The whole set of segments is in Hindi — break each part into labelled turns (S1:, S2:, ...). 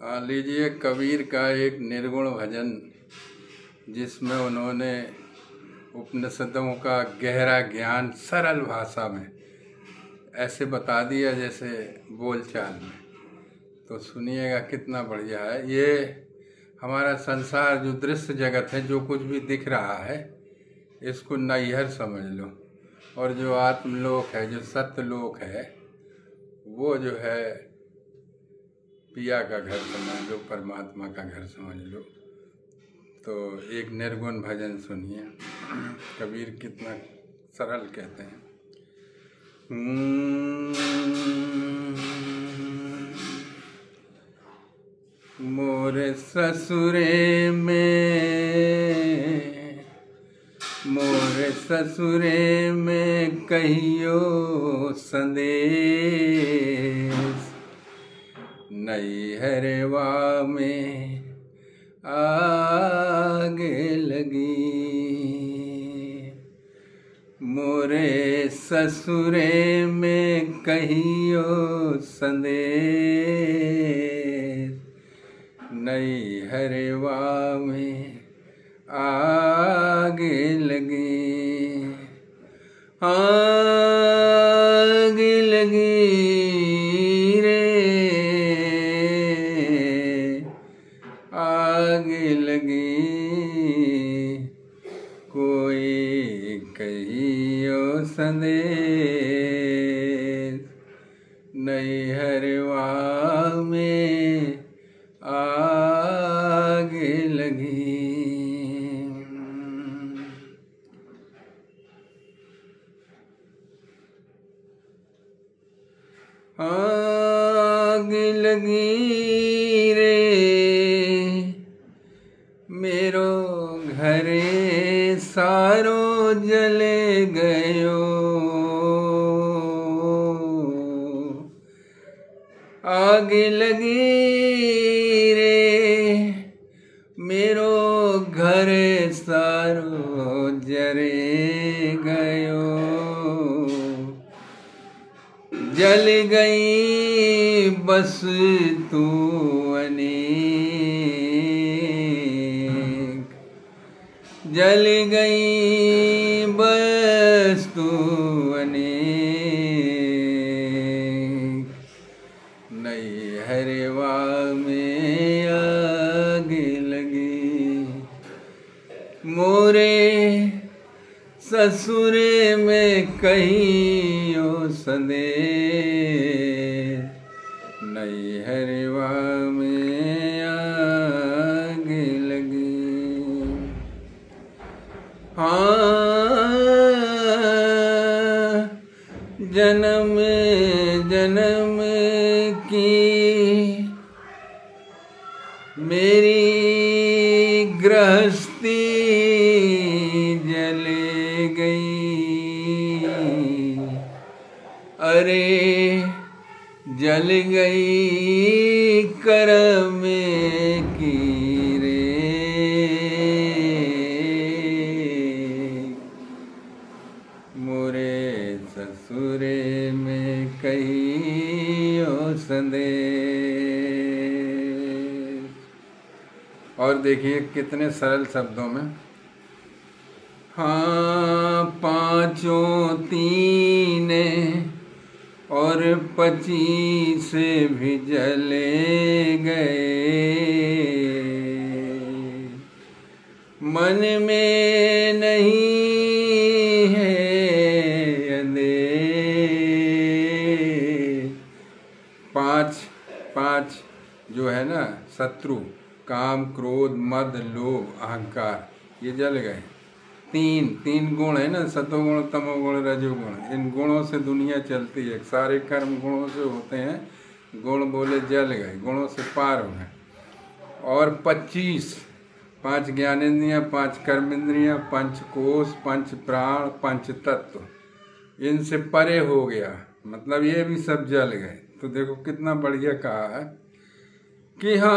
S1: लीजिए कबीर का एक निर्गुण भजन जिसमें उन्होंने उपनिषदों का गहरा ज्ञान सरल भाषा में ऐसे बता दिया जैसे बोलचाल में। तो सुनिएगा कितना बढ़िया है। ये हमारा संसार जो दृश्य जगत है, जो कुछ भी दिख रहा है, इसको नैहर समझ लो, और जो आत्मलोक है, जो सत्यलोक है, वो जो है पिया का घर समझ लो, परमात्मा का घर समझ लो। तो एक निर्गुण भजन सुनिए, कबीर कितना सरल कहते हैं। मोरे ससुरे में कहियो संदेश, नैहरवा में आगे लगी। मोरे ससुरे में कहियो संदेश, नैहरवा में आगे लगी। आग लगी रे, आग लगी, कोई कहियो संदेश, नैहरवा में आग लगी। आग लगी रे, मेरो घरे सारो जले गयो। आग लगी रे, मेरो घर सारो जरे गयो। जल गई बस तू अनेक, जल गई बस तू अनेक, नैहरवा में आग लगी। मोरे ससुरे में कहियो संदेश, नैहरवा में आग लगी। हाँ, जन्म जन्म की मेरी गृहस्थी जले गई। अरे जल गई करम की रे, मोरे ससुरे में कहियो संदेश। और देखिए कितने सरल शब्दों में। हाँ, पाँचों तीने और 25 भी जले गए। मन में नहीं है अंधेर। पाँच जो है ना शत्रु, काम, क्रोध, मद, लोभ, अहंकार, ये जल गए। तीन गुण है ना, सतोगुण, तमोगुण, रजोगुण। इन गुणों से दुनिया चलती है। सारे कर्म गुणों से होते हैं। गुण बोले जल गए, गुणों से पार हो गए। और 5 ज्ञानेंद्रियां, 5 कर्मेंद्रियां, 5 कोश, 5 प्राण, 5 तत्व, इनसे परे हो गया। मतलब ये भी सब जल गए। तो देखो कितना बढ़िया कहा है कि हाँ,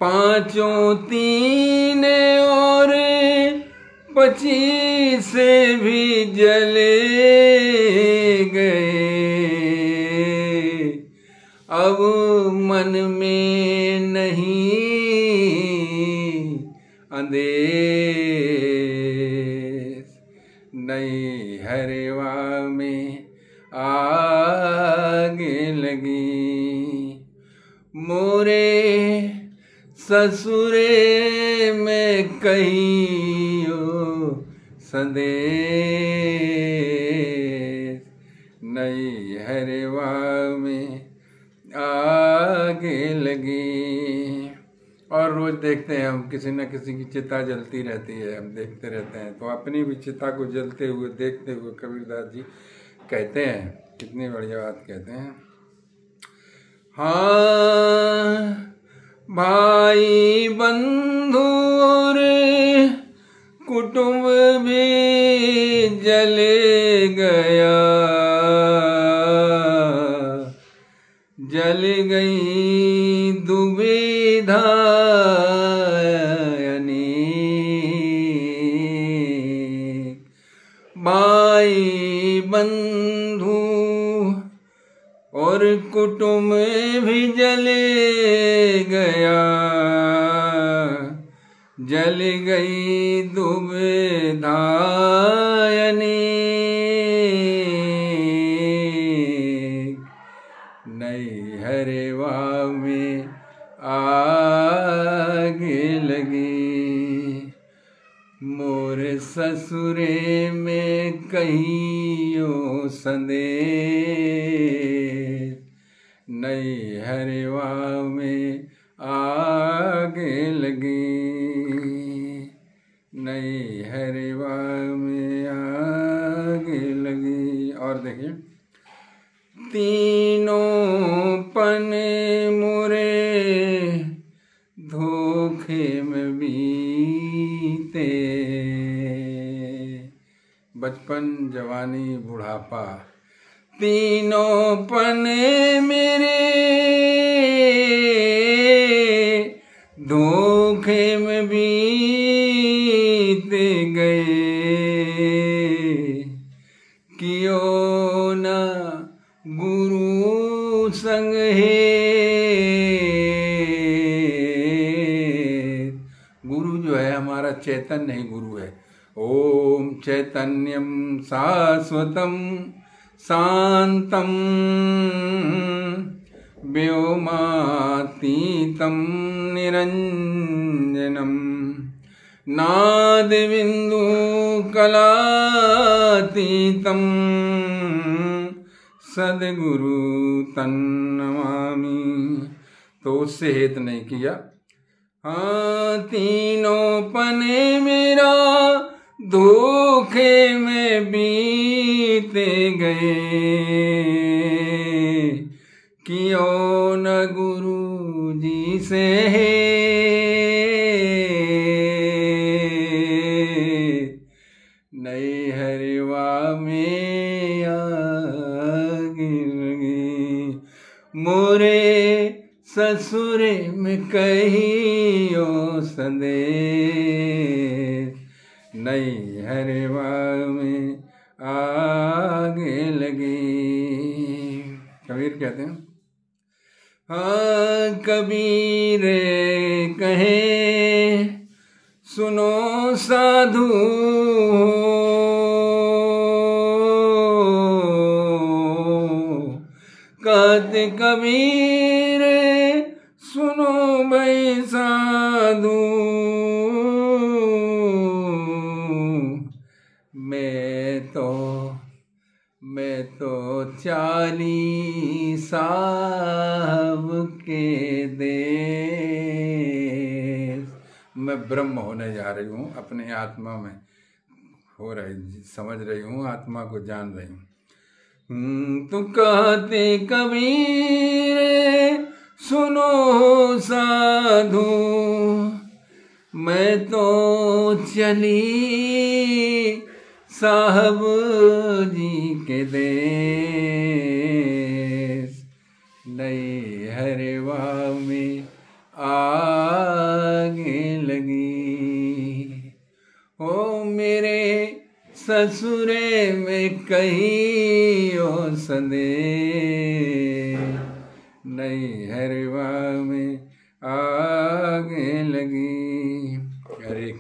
S1: पाँचों तीन और 25 भी जले गए। अब मन में नहीं अंदेश, नई हरवा में आगे लगी। मोरे ससुरे में कहियो संदेश, नई हरवा में आगे लगी। और रोज देखते हैं हम किसी न किसी की चिता जलती रहती है, हम देखते रहते हैं। तो अपनी भी चिता को जलते हुए देखते हुए कबीरदास जी कहते हैं, कितनी बढ़िया बात कहते हैं। हाँ भाई बंधु और कुटुंब भी जले गया, जल गई दुविधा अनेक। भाई बंधु और कुटुंब भी जले गया, जल गई दुविधा अनेक, नई हरवा में आगे लगी। मोर ससुरे में कहियो संदेश, नई हरवा में आगे लगी, नई हरवा में आगे लगी। और देखिए, तीनों पने मुरे धोखे में बीते, बचपन जवानी बुढ़ापा, तीनों पने मेरे धोखे में बीते गए। कियो ना गुरु संग है, गुरु जो है हमारा चैतन्य ही गुरु है। ओम चैतन्यम शाश्वतम शांतम व्योमातीतं निरंजनम नादबिंदु कलातीतं सद्गुरु तन्नमामि। तो उससे हेत नहीं किया। हाँ तीनों पने मेरा धोखे में बीते गए, कियो न गुरु जी से है नई हरवा में आगे लगी। मोरे ससुरे में कहियो संदेश, नई हरवा में आगे लगी। कबीर कहते हैं, हाँ कबीर कहे सुनो साधु, कहते कबीर सुनो भाई साधु, मैं तो 40 साहब के देश मैं ब्रह्म होने जा रही हूँ, अपने आत्मा में हो रही, समझ रही हूँ, आत्मा को जान रही हूँ। तो कहते कबीर सुनो साधु, मैं तो चली साहब जी के देश, नई हरवा में आगे लगी। ओ मेरे ससुरे में कहियो संदेश, नई हरवा में आग लगी। अरे